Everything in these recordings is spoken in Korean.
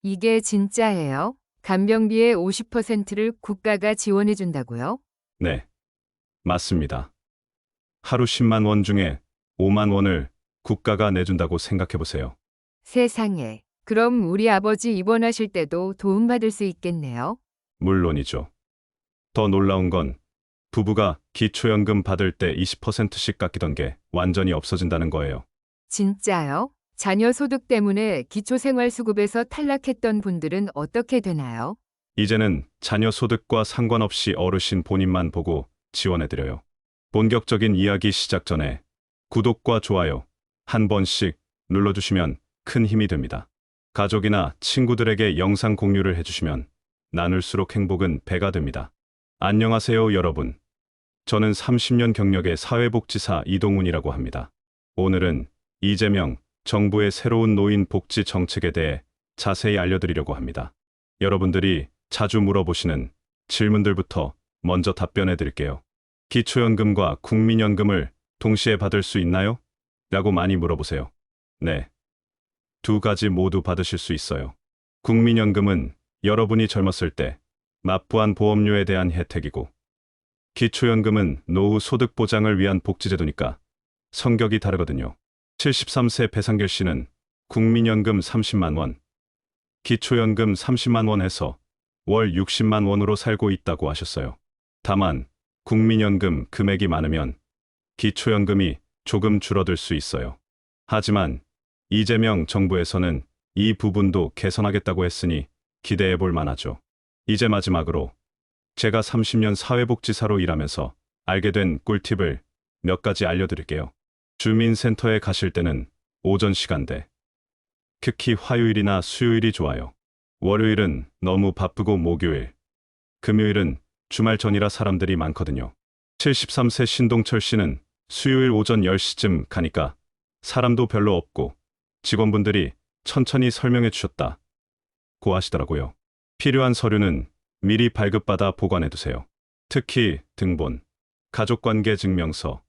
이게 진짜예요? 간병비의 50%를 국가가 지원해 준다고요? 네, 맞습니다. 하루 10만 원 중에 5만 원을 국가가 내준다고 생각해 보세요. 세상에. 그럼 우리 아버지 입원하실 때도 도움받을 수 있겠네요? 물론이죠. 더 놀라운 건 부부가 기초연금 받을 때 20%씩 깎이던 게 완전히 없어진다는 거예요. 진짜요? 자녀 소득 때문에 기초생활수급에서 탈락했던 분들은 어떻게 되나요? 이제는 자녀 소득과 상관없이 어르신 본인만 보고 지원해드려요. 본격적인 이야기 시작 전에 구독과 좋아요 한 번씩 눌러주시면 큰 힘이 됩니다. 가족이나 친구들에게 영상 공유를 해주시면 나눌수록 행복은 배가 됩니다. 안녕하세요, 여러분. 저는 30년 경력의 사회복지사 이동훈이라고 합니다. 오늘은 이재명 정부의 새로운 노인 복지 정책에 대해 자세히 알려드리려고 합니다. 여러분들이 자주 물어보시는 질문들부터 먼저 답변해 드릴게요. 기초연금과 국민연금을 동시에 받을 수 있나요? 라고 많이 물어보세요. 네. 두 가지 모두 받으실 수 있어요. 국민연금은 여러분이 젊었을 때 납부한 보험료에 대한 혜택이고, 기초연금은 노후 소득 보장을 위한 복지제도니까 성격이 다르거든요. 73세 배상길 씨는 국민연금 30만 원, 기초연금 30만 원 해서 월 60만 원으로 살고 있다고 하셨어요. 다만 국민연금 금액이 많으면 기초연금이 조금 줄어들 수 있어요. 하지만 이재명 정부에서는 이 부분도 개선하겠다고 했으니 기대해 볼 만하죠. 이제 마지막으로 제가 30년 사회복지사로 일하면서 알게 된 꿀팁을 몇 가지 알려드릴게요. 주민센터에 가실 때는 오전 시간대, 특히 화요일이나 수요일이 좋아요. 월요일은 너무 바쁘고 목요일, 금요일은 주말 전이라 사람들이 많거든요. 73세 신동철 씨는 수요일 오전 10시쯤 가니까 사람도 별로 없고 직원분들이 천천히 설명해 주셨다 고 하시더라고요. 필요한 서류는 미리 발급받아 보관해 두세요. 특히 등본, 가족관계 증명서,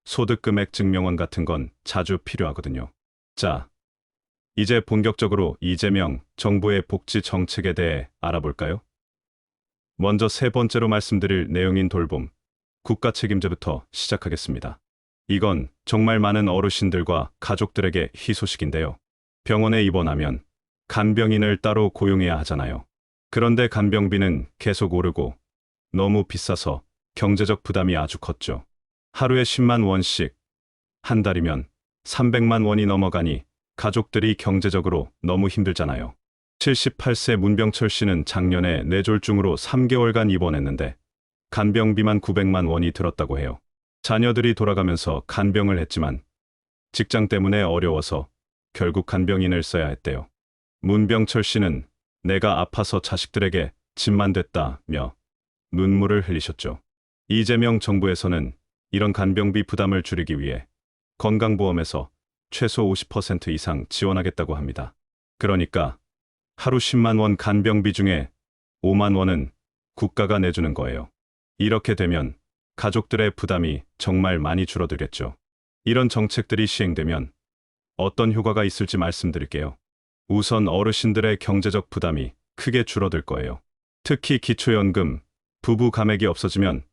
소득금액 증명원 같은 건 자주 필요하거든요. 자, 이제 본격적으로 이재명 정부의 복지 정책에 대해 알아볼까요? 먼저 세 번째로 말씀드릴 내용인 돌봄, 국가 책임제부터 시작하겠습니다. 이건 정말 많은 어르신들과 가족들에게 희소식인데요. 병원에 입원하면 간병인을 따로 고용해야 하잖아요. 그런데 간병비는 계속 오르고 너무 비싸서 경제적 부담이 아주 컸죠. 하루에 10만 원씩, 한 달이면 300만 원이 넘어가니 가족들이 경제적으로 너무 힘들잖아요. 78세 문병철 씨는 작년에 뇌졸중으로 3개월간 입원했는데 간병비만 900만 원이 들었다고 해요. 자녀들이 돌아가면서 간병을 했지만 직장 때문에 어려워서 결국 간병인을 써야 했대요. 문병철 씨는 내가 아파서 자식들에게 짐만 됐다며 눈물을 흘리셨죠. 이재명 정부에서는 이런 간병비 부담을 줄이기 위해 건강보험에서 최소 50% 이상 지원하겠다고 합니다. 그러니까 하루 10만 원 간병비 중에 5만 원은 국가가 내주는 거예요. 이렇게 되면 가족들의 부담이 정말 많이 줄어들겠죠. 이런 정책들이 시행되면 어떤 효과가 있을지 말씀드릴게요. 우선 어르신들의 경제적 부담이 크게 줄어들 거예요. 특히 기초연금, 부부 감액이 없어지면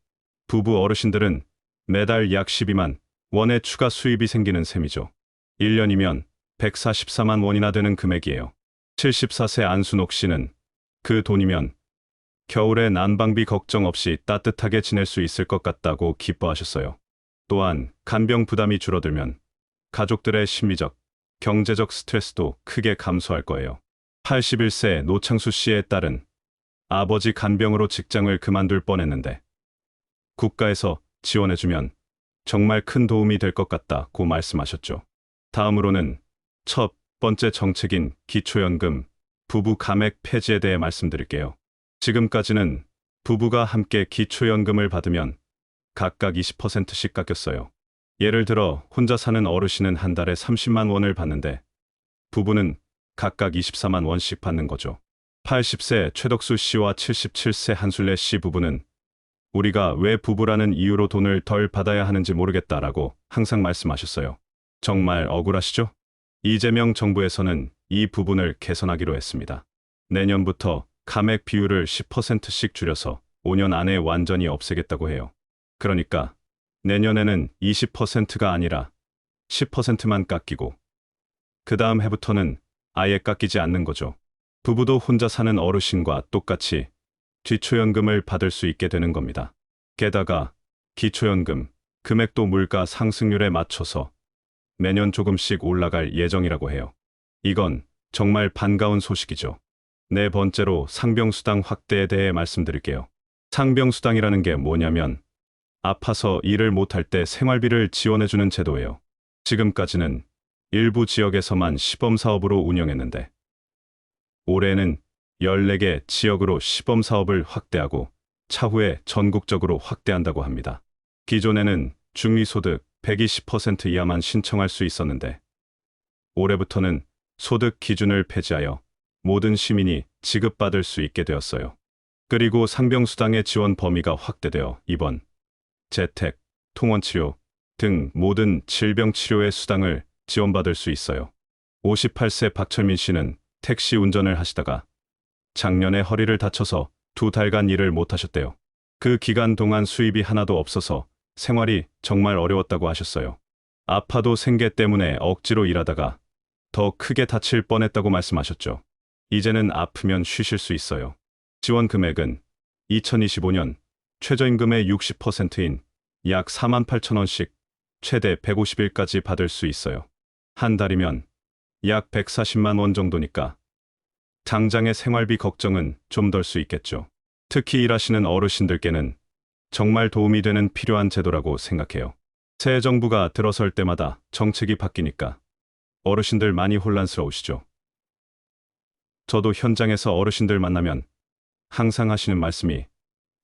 부부 어르신들은 매달 약 12만 원의 추가 수입이 생기는 셈이죠. 1년이면 144만 원이나 되는 금액이에요. 74세 안순옥 씨는 그 돈이면 겨울에 난방비 걱정 없이 따뜻하게 지낼 수 있을 것 같다고 기뻐하셨어요. 또한 간병 부담이 줄어들면 가족들의 심리적, 경제적 스트레스도 크게 감소할 거예요. 81세 노창수 씨의 딸은 아버지 간병으로 직장을 그만둘 뻔했는데 국가에서 지원해주면 정말 큰 도움이 될 것 같다고 말씀하셨죠. 다음으로는 첫 번째 정책인 기초연금, 부부 감액 폐지에 대해 말씀드릴게요. 지금까지는 부부가 함께 기초연금을 받으면 각각 20%씩 깎였어요. 예를 들어 혼자 사는 어르신은 한 달에 30만 원을 받는데 부부는 각각 24만 원씩 받는 거죠. 80세 최덕수 씨와 77세 한술래 씨 부부는 우리가 왜 부부라는 이유로 돈을 덜 받아야 하는지 모르겠다라고 항상 말씀하셨어요. 정말 억울하시죠? 이재명 정부에서는 이 부분을 개선하기로 했습니다. 내년부터 감액 비율을 10%씩 줄여서 5년 안에 완전히 없애겠다고 해요. 그러니까 내년에는 20%가 아니라 10%만 깎이고 그 다음 해부터는 아예 깎이지 않는 거죠. 부부도 혼자 사는 어르신과 똑같이 기초연금을 받을 수 있게 되는 겁니다. 게다가 기초연금 금액도 물가 상승률에 맞춰서 매년 조금씩 올라갈 예정이라고 해요. 이건 정말 반가운 소식이죠. 네 번째로 상병수당 확대에 대해 말씀드릴게요. 상병수당이라는 게 뭐냐면 아파서 일을 못할 때 생활비를 지원해주는 제도예요. 지금까지는 일부 지역에서만 시범사업으로 운영했는데 올해는 14개 지역으로 시범사업을 확대하고 차후에 전국적으로 확대한다고 합니다. 기존에는 중위소득 120% 이하만 신청할 수 있었는데 올해부터는 소득 기준을 폐지하여 모든 시민이 지급받을 수 있게 되었어요. 그리고 상병수당의 지원 범위가 확대되어 입원, 재택, 통원치료 등 모든 질병치료의 수당을 지원받을 수 있어요. 58세 박철민 씨는 택시 운전을 하시다가 작년에 허리를 다쳐서 2달간 일을 못하셨대요. 그 기간 동안 수입이 하나도 없어서 생활이 정말 어려웠다고 하셨어요. 아파도 생계 때문에 억지로 일하다가 더 크게 다칠 뻔했다고 말씀하셨죠. 이제는 아프면 쉬실 수 있어요. 지원 금액은 2025년 최저임금의 60%인 약 48,000원씩 최대 150일까지 받을 수 있어요. 한 달이면 약 140만 원 정도니까 당장의 생활비 걱정은 좀 덜 수 있겠죠. 특히 일하시는 어르신들께는 정말 도움이 되는 필요한 제도라고 생각해요. 새 정부가 들어설 때마다 정책이 바뀌니까 어르신들 많이 혼란스러우시죠. 저도 현장에서 어르신들 만나면 항상 하시는 말씀이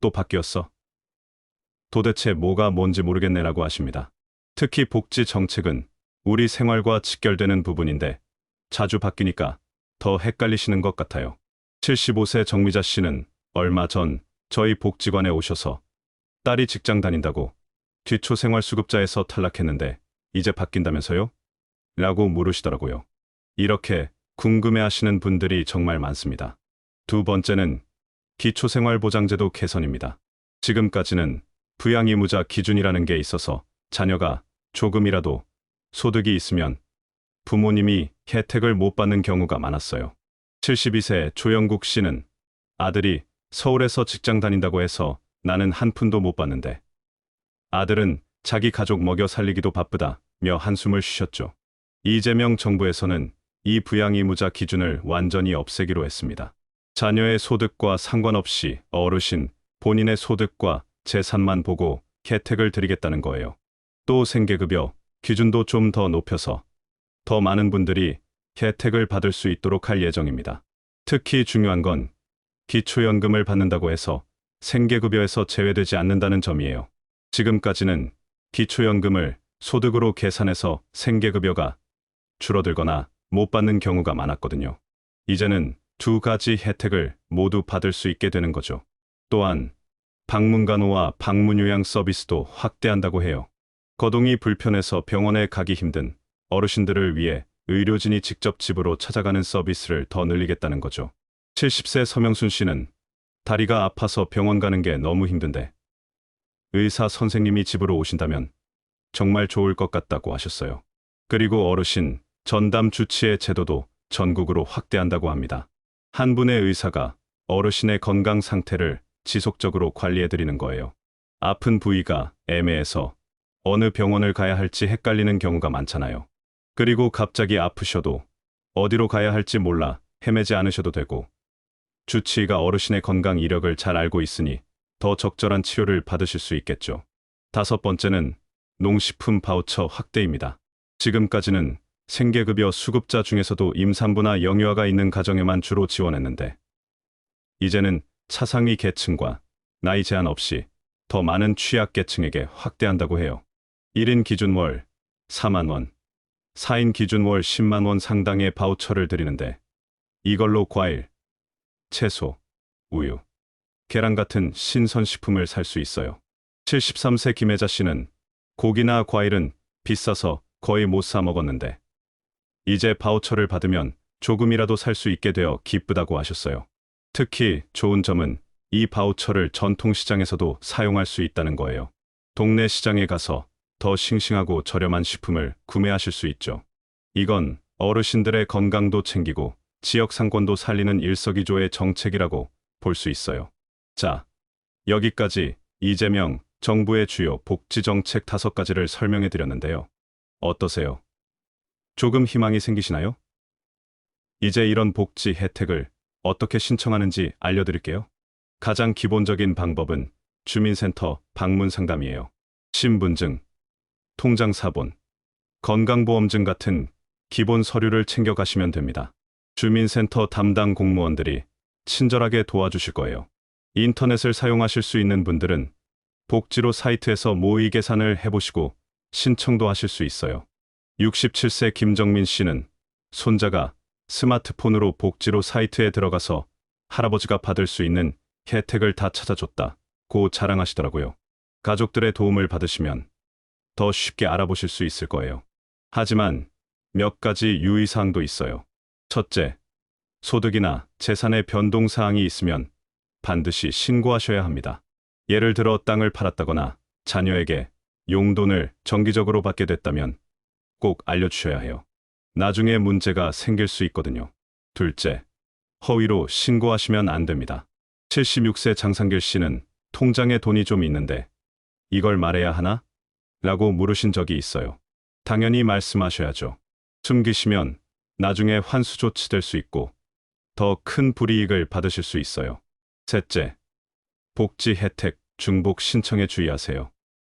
또 바뀌었어? 도대체 뭐가 뭔지 모르겠네라고 하십니다. 특히 복지 정책은 우리 생활과 직결되는 부분인데 자주 바뀌니까 더 헷갈리시는 것 같아요. 75세 정미자 씨는 얼마 전 저희 복지관에 오셔서 딸이 직장 다닌다고 기초생활수급자에서 탈락했는데 이제 바뀐다면서요? 라고 물으시더라고요. 이렇게 궁금해하시는 분들이 정말 많습니다. 두 번째는 기초생활보장제도 개선입니다. 지금까지는 부양의무자 기준이라는 게 있어서 자녀가 조금이라도 소득이 있으면 부모님이 혜택을 못 받는 경우가 많았어요. 72세 조영국 씨는 아들이 서울에서 직장 다닌다고 해서 나는 한 푼도 못 받는데 아들은 자기 가족 먹여 살리기도 바쁘다며 한숨을 쉬셨죠. 이재명 정부에서는 이 부양의무자 기준을 완전히 없애기로 했습니다. 자녀의 소득과 상관없이 어르신 본인의 소득과 재산만 보고 혜택을 드리겠다는 거예요. 또 생계급여 기준도 좀 더 높여서 더 많은 분들이 혜택을 받을 수 있도록 할 예정입니다. 특히 중요한 건 기초연금을 받는다고 해서 생계급여에서 제외되지 않는다는 점이에요. 지금까지는 기초연금을 소득으로 계산해서 생계급여가 줄어들거나 못 받는 경우가 많았거든요. 이제는 두 가지 혜택을 모두 받을 수 있게 되는 거죠. 또한 방문간호와 방문요양 서비스도 확대한다고 해요. 거동이 불편해서 병원에 가기 힘든 어르신들을 위해 의료진이 직접 집으로 찾아가는 서비스를 더 늘리겠다는 거죠. 70세 서명순 씨는 다리가 아파서 병원 가는 게 너무 힘든데 의사 선생님이 집으로 오신다면 정말 좋을 것 같다고 하셨어요. 그리고 어르신 전담 주치의 제도도 전국으로 확대한다고 합니다. 한 분의 의사가 어르신의 건강 상태를 지속적으로 관리해드리는 거예요. 아픈 부위가 애매해서 어느 병원을 가야 할지 헷갈리는 경우가 많잖아요. 그리고 갑자기 아프셔도 어디로 가야 할지 몰라 헤매지 않으셔도 되고 주치의가 어르신의 건강 이력을 잘 알고 있으니 더 적절한 치료를 받으실 수 있겠죠. 다섯 번째는 농식품 바우처 확대입니다. 지금까지는 생계급여 수급자 중에서도 임산부나 영유아가 있는 가정에만 주로 지원했는데 이제는 차상위 계층과 나이 제한 없이 더 많은 취약계층에게 확대한다고 해요. 1인 기준 월 4만 원, 4인 기준 월 10만 원 상당의 바우처를 드리는데 이걸로 과일, 채소, 우유, 계란 같은 신선식품을 살 수 있어요. 73세 김혜자 씨는 고기나 과일은 비싸서 거의 못 사 먹었는데 이제 바우처를 받으면 조금이라도 살 수 있게 되어 기쁘다고 하셨어요. 특히 좋은 점은 이 바우처를 전통시장에서도 사용할 수 있다는 거예요. 동네 시장에 가서 더 싱싱하고 저렴한 식품을 구매하실 수 있죠. 이건 어르신들의 건강도 챙기고 지역 상권도 살리는 일석이조의 정책이라고 볼 수 있어요. 자, 여기까지 이재명 정부의 주요 복지 정책 5가지를 설명해 드렸는데요. 어떠세요? 조금 희망이 생기시나요? 이제 이런 복지 혜택을 어떻게 신청하는지 알려드릴게요. 가장 기본적인 방법은 주민센터 방문 상담이에요. 신분증, 통장 사본, 건강보험증 같은 기본 서류를 챙겨가시면 됩니다. 주민센터 담당 공무원들이 친절하게 도와주실 거예요. 인터넷을 사용하실 수 있는 분들은 복지로 사이트에서 모의 계산을 해보시고 신청도 하실 수 있어요. 67세 김정민 씨는 손자가 스마트폰으로 복지로 사이트에 들어가서 할아버지가 받을 수 있는 혜택을 다 찾아줬다고 자랑하시더라고요. 가족들의 도움을 받으시면 더 쉽게 알아보실 수 있을 거예요. 하지만 몇 가지 유의사항도 있어요. 첫째, 소득이나 재산의 변동사항이 있으면 반드시 신고하셔야 합니다. 예를 들어 땅을 팔았다거나 자녀에게 용돈을 정기적으로 받게 됐다면 꼭 알려주셔야 해요. 나중에 문제가 생길 수 있거든요. 둘째, 허위로 신고하시면 안 됩니다. 76세 장상길 씨는 통장에 돈이 좀 있는데 이걸 말해야 하나? 라고 물으신 적이 있어요. 당연히 말씀하셔야죠. 숨기시면 나중에 환수 조치될 수 있고 더 큰 불이익을 받으실 수 있어요. 셋째, 복지 혜택 중복 신청에 주의하세요.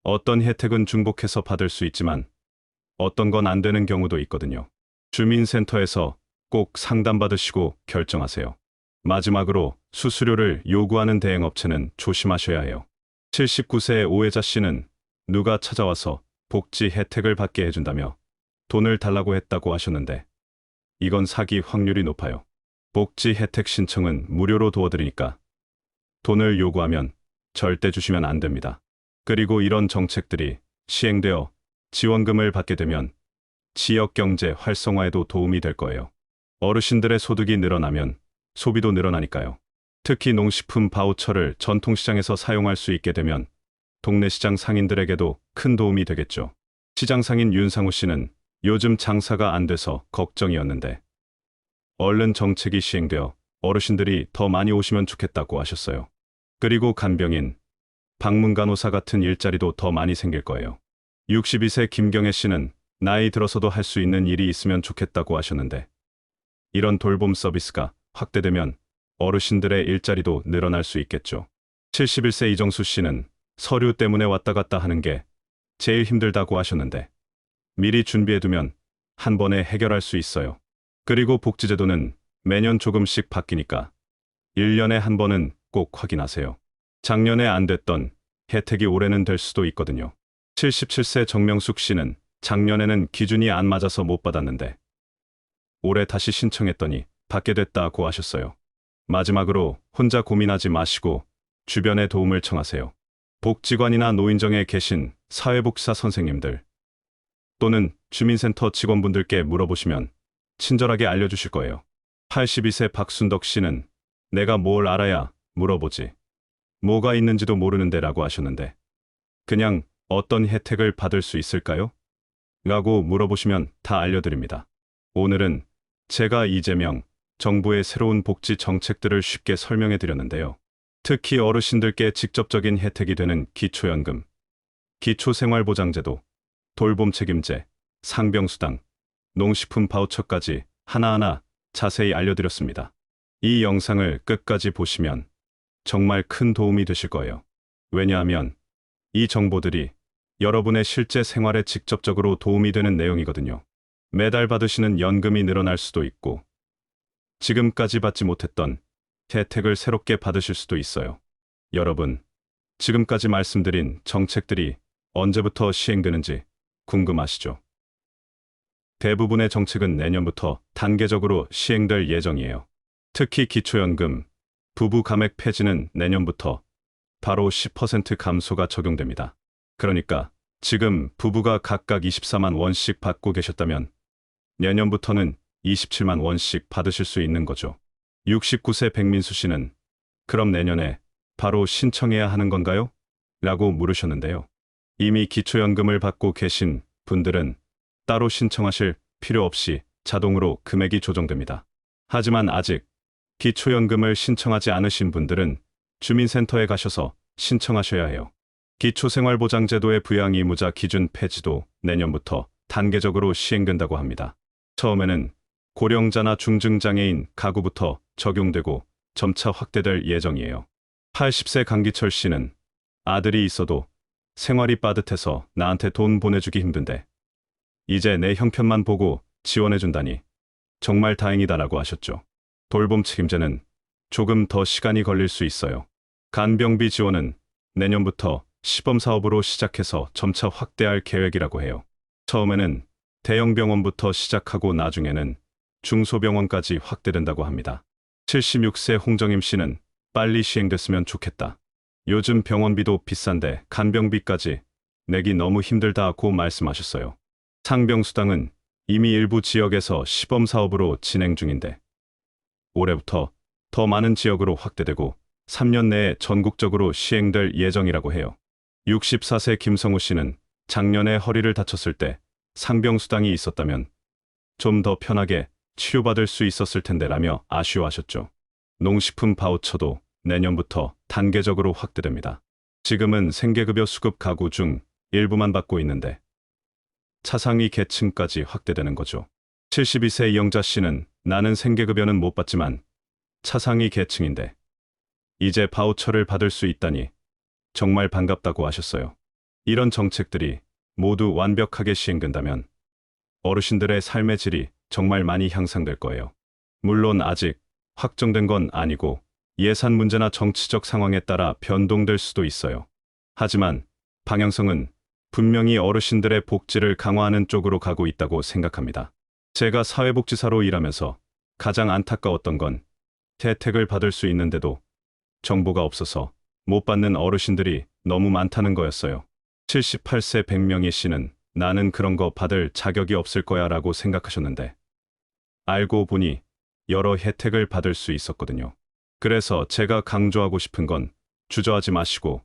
어떤 혜택은 중복해서 받을 수 있지만 어떤 건 안 되는 경우도 있거든요. 주민센터에서 꼭 상담받으시고 결정하세요. 마지막으로 수수료를 요구하는 대행업체는 조심하셔야 해요. 79세의 오혜자 씨는 누가 찾아와서 복지 혜택을 받게 해준다며 돈을 달라고 했다고 하셨는데 이건 사기 확률이 높아요. 복지 혜택 신청은 무료로 도와드리니까 돈을 요구하면 절대 주시면 안 됩니다. 그리고 이런 정책들이 시행되어 지원금을 받게 되면 지역 경제 활성화에도 도움이 될 거예요. 어르신들의 소득이 늘어나면 소비도 늘어나니까요. 특히 농식품 바우처를 전통시장에서 사용할 수 있게 되면 동네 시장 상인들에게도 큰 도움이 되겠죠. 시장 상인 윤상우 씨는 요즘 장사가 안 돼서 걱정이었는데 얼른 정책이 시행되어 어르신들이 더 많이 오시면 좋겠다고 하셨어요. 그리고 간병인, 방문간호사 같은 일자리도 더 많이 생길 거예요. 62세 김경애 씨는 나이 들어서도 할 수 있는 일이 있으면 좋겠다고 하셨는데 이런 돌봄 서비스가 확대되면 어르신들의 일자리도 늘어날 수 있겠죠. 71세 이정수 씨는 서류 때문에 왔다 갔다 하는 게 제일 힘들다고 하셨는데 미리 준비해두면 한 번에 해결할 수 있어요. 그리고 복지제도는 매년 조금씩 바뀌니까 1년에 한 번은 꼭 확인하세요. 작년에 안 됐던 혜택이 올해는 될 수도 있거든요. 77세 정명숙 씨는 작년에는 기준이 안 맞아서 못 받았는데 올해 다시 신청했더니 받게 됐다고 하셨어요. 마지막으로 혼자 고민하지 마시고 주변의 도움을 청하세요. 복지관이나 노인정에 계신 사회복지사 선생님들 또는 주민센터 직원분들께 물어보시면 친절하게 알려주실 거예요. 82세 박순덕 씨는 내가 뭘 알아야 물어보지. 뭐가 있는지도 모르는데 라고 하셨는데 그냥 어떤 혜택을 받을 수 있을까요? 라고 물어보시면 다 알려드립니다. 오늘은 제가 이재명 정부의 새로운 복지 정책들을 쉽게 설명해 드렸는데요. 특히 어르신들께 직접적인 혜택이 되는 기초연금, 기초생활보장제도, 돌봄 책임제, 상병수당, 농식품 바우처까지 하나하나 자세히 알려드렸습니다. 이 영상을 끝까지 보시면 정말 큰 도움이 되실 거예요. 왜냐하면 이 정보들이 여러분의 실제 생활에 직접적으로 도움이 되는 내용이거든요. 매달 받으시는 연금이 늘어날 수도 있고 지금까지 받지 못했던 혜택을 새롭게 받으실 수도 있어요. 여러분, 지금까지 말씀드린 정책들이 언제부터 시행되는지 궁금하시죠? 대부분의 정책은 내년부터 단계적으로 시행될 예정이에요. 특히 기초연금, 부부 감액 폐지는 내년부터 바로 10% 감소가 적용됩니다. 그러니까 지금 부부가 각각 24만 원씩 받고 계셨다면 내년부터는 27만 원씩 받으실 수 있는 거죠. 69세 백민수 씨는 그럼 내년에 바로 신청해야 하는 건가요? 라고 물으셨는데요. 이미 기초연금을 받고 계신 분들은 따로 신청하실 필요 없이 자동으로 금액이 조정됩니다. 하지만 아직 기초연금을 신청하지 않으신 분들은 주민센터에 가셔서 신청하셔야 해요. 기초생활보장제도의 부양 의무자 기준 폐지도 내년부터 단계적으로 시행된다고 합니다. 처음에는 고령자나 중증장애인 가구부터 적용되고 점차 확대될 예정이에요. 80세 강기철 씨는 아들이 있어도 생활이 빠듯해서 나한테 돈 보내주기 힘든데 이제 내 형편만 보고 지원해준다니 정말 다행이다라고 하셨죠. 돌봄 책임제는 조금 더 시간이 걸릴 수 있어요. 간병비 지원은 내년부터 시범사업으로 시작해서 점차 확대할 계획이라고 해요. 처음에는 대형 병원부터 시작하고 나중에는 중소병원까지 확대된다고 합니다. 76세 홍정임 씨는 빨리 시행됐으면 좋겠다. 요즘 병원비도 비싼데 간병비까지 내기 너무 힘들다고 말씀하셨어요. 상병수당은 이미 일부 지역에서 시범사업으로 진행 중인데 올해부터 더 많은 지역으로 확대되고 3년 내에 전국적으로 시행될 예정이라고 해요. 64세 김성우 씨는 작년에 허리를 다쳤을 때 상병수당이 있었다면 좀 더 편하게 치료받을 수 있었을 텐데라며 아쉬워하셨죠. 농식품 바우처도 내년부터 단계적으로 확대됩니다. 지금은 생계급여 수급 가구 중 일부만 받고 있는데 차상위 계층까지 확대되는 거죠. 72세 이영자 씨는 나는 생계급여는 못 받지만 차상위 계층인데 이제 바우처를 받을 수 있다니 정말 반갑다고 하셨어요. 이런 정책들이 모두 완벽하게 시행된다면 어르신들의 삶의 질이 정말 많이 향상될 거예요. 물론 아직 확정된 건 아니고 예산 문제나 정치적 상황에 따라 변동될 수도 있어요. 하지만 방향성은 분명히 어르신들의 복지를 강화하는 쪽으로 가고 있다고 생각합니다. 제가 사회복지사로 일하면서 가장 안타까웠던 건 혜택을 받을 수 있는데도 정보가 없어서 못 받는 어르신들이 너무 많다는 거였어요. 78세 백명희 씨는 나는 그런 거 받을 자격이 없을 거야 라고 생각하셨는데 알고 보니 여러 혜택을 받을 수 있었거든요. 그래서 제가 강조하고 싶은 건 주저하지 마시고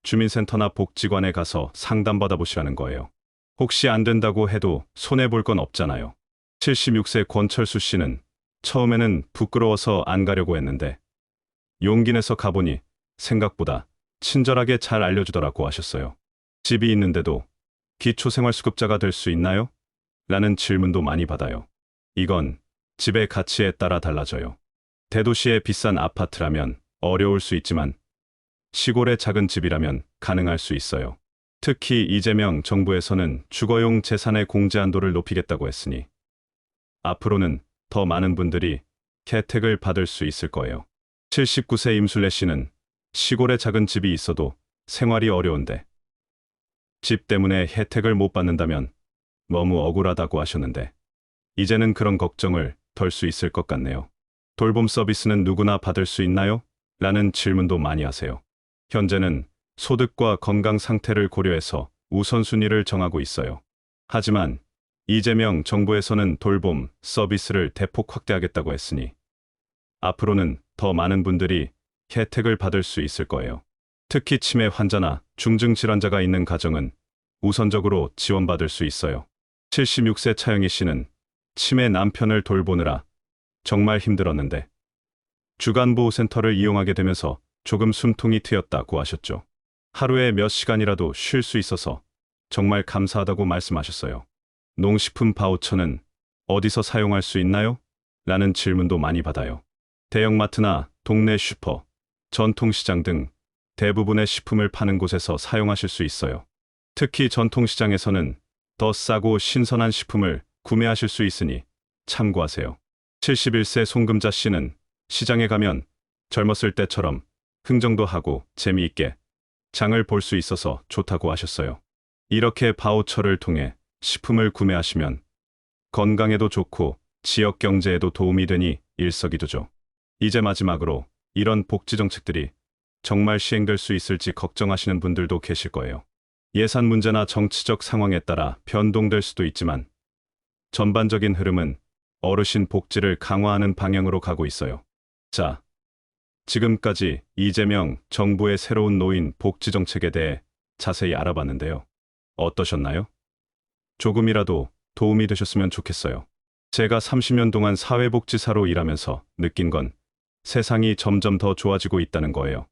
주민센터나 복지관에 가서 상담받아 보시라는 거예요. 혹시 안 된다고 해도 손해볼 건 없잖아요. 76세 권철수 씨는 처음에는 부끄러워서 안 가려고 했는데 용기 내서 가보니 생각보다 친절하게 잘 알려주더라고 하셨어요. 집이 있는데도 기초생활수급자가 될 수 있나요? 라는 질문도 많이 받아요. 이건 집의 가치에 따라 달라져요. 대도시의 비싼 아파트라면 어려울 수 있지만 시골의 작은 집이라면 가능할 수 있어요. 특히 이재명 정부에서는 주거용 재산의 공제 한도를 높이겠다고 했으니 앞으로는 더 많은 분들이 혜택을 받을 수 있을 거예요. 79세 임술래 씨는 시골에 작은 집이 있어도 생활이 어려운데 집 때문에 혜택을 못 받는다면 너무 억울하다고 하셨는데 이제는 그런 걱정을 덜 수 있을 것 같네요. 돌봄 서비스는 누구나 받을 수 있나요? 라는 질문도 많이 하세요. 현재는 소득과 건강 상태를 고려해서 우선순위를 정하고 있어요. 하지만 이재명 정부에서는 돌봄 서비스를 대폭 확대하겠다고 했으니 앞으로는 더 많은 분들이 혜택을 받을 수 있을 거예요. 특히 치매 환자나 중증 질환자가 있는 가정은 우선적으로 지원받을 수 있어요. 76세 차영희 씨는 치매 남편을 돌보느라 정말 힘들었는데 주간보호센터를 이용하게 되면서 조금 숨통이 트였다고 하셨죠. 하루에 몇 시간이라도 쉴 수 있어서 정말 감사하다고 말씀하셨어요. 농식품 바우처는 어디서 사용할 수 있나요? 라는 질문도 많이 받아요. 대형마트나 동네 슈퍼, 전통시장 등 대부분의 식품을 파는 곳에서 사용하실 수 있어요. 특히 전통시장에서는 더 싸고 신선한 식품을 구매하실 수 있으니 참고하세요. 71세 송금자 씨는 시장에 가면 젊었을 때처럼 흥정도 하고 재미있게 장을 볼 수 있어서 좋다고 하셨어요. 이렇게 바우처를 통해 식품을 구매하시면 건강에도 좋고 지역 경제에도 도움이 되니 일석이조죠. 이제 마지막으로 이런 복지 정책들이 정말 시행될 수 있을지 걱정하시는 분들도 계실 거예요. 예산 문제나 정치적 상황에 따라 변동될 수도 있지만 전반적인 흐름은 어르신 복지를 강화하는 방향으로 가고 있어요. 자, 지금까지 이재명 정부의 새로운 노인 복지 정책에 대해 자세히 알아봤는데요. 어떠셨나요? 조금이라도 도움이 되셨으면 좋겠어요. 제가 30년 동안 사회복지사로 일하면서 느낀 건 세상이 점점 더 좋아지고 있다는 거예요.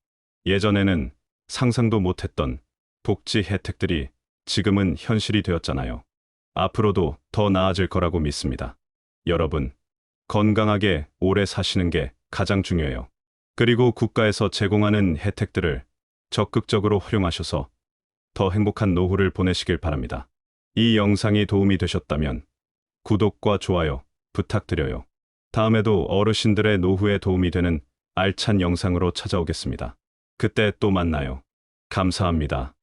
예전에는 상상도 못했던 복지 혜택들이 지금은 현실이 되었잖아요. 앞으로도 더 나아질 거라고 믿습니다. 여러분, 건강하게 오래 사시는 게 가장 중요해요. 그리고 국가에서 제공하는 혜택들을 적극적으로 활용하셔서 더 행복한 노후를 보내시길 바랍니다. 이 영상이 도움이 되셨다면 구독과 좋아요 부탁드려요. 다음에도 어르신들의 노후에 도움이 되는 알찬 영상으로 찾아오겠습니다. 그때 또 만나요. 감사합니다.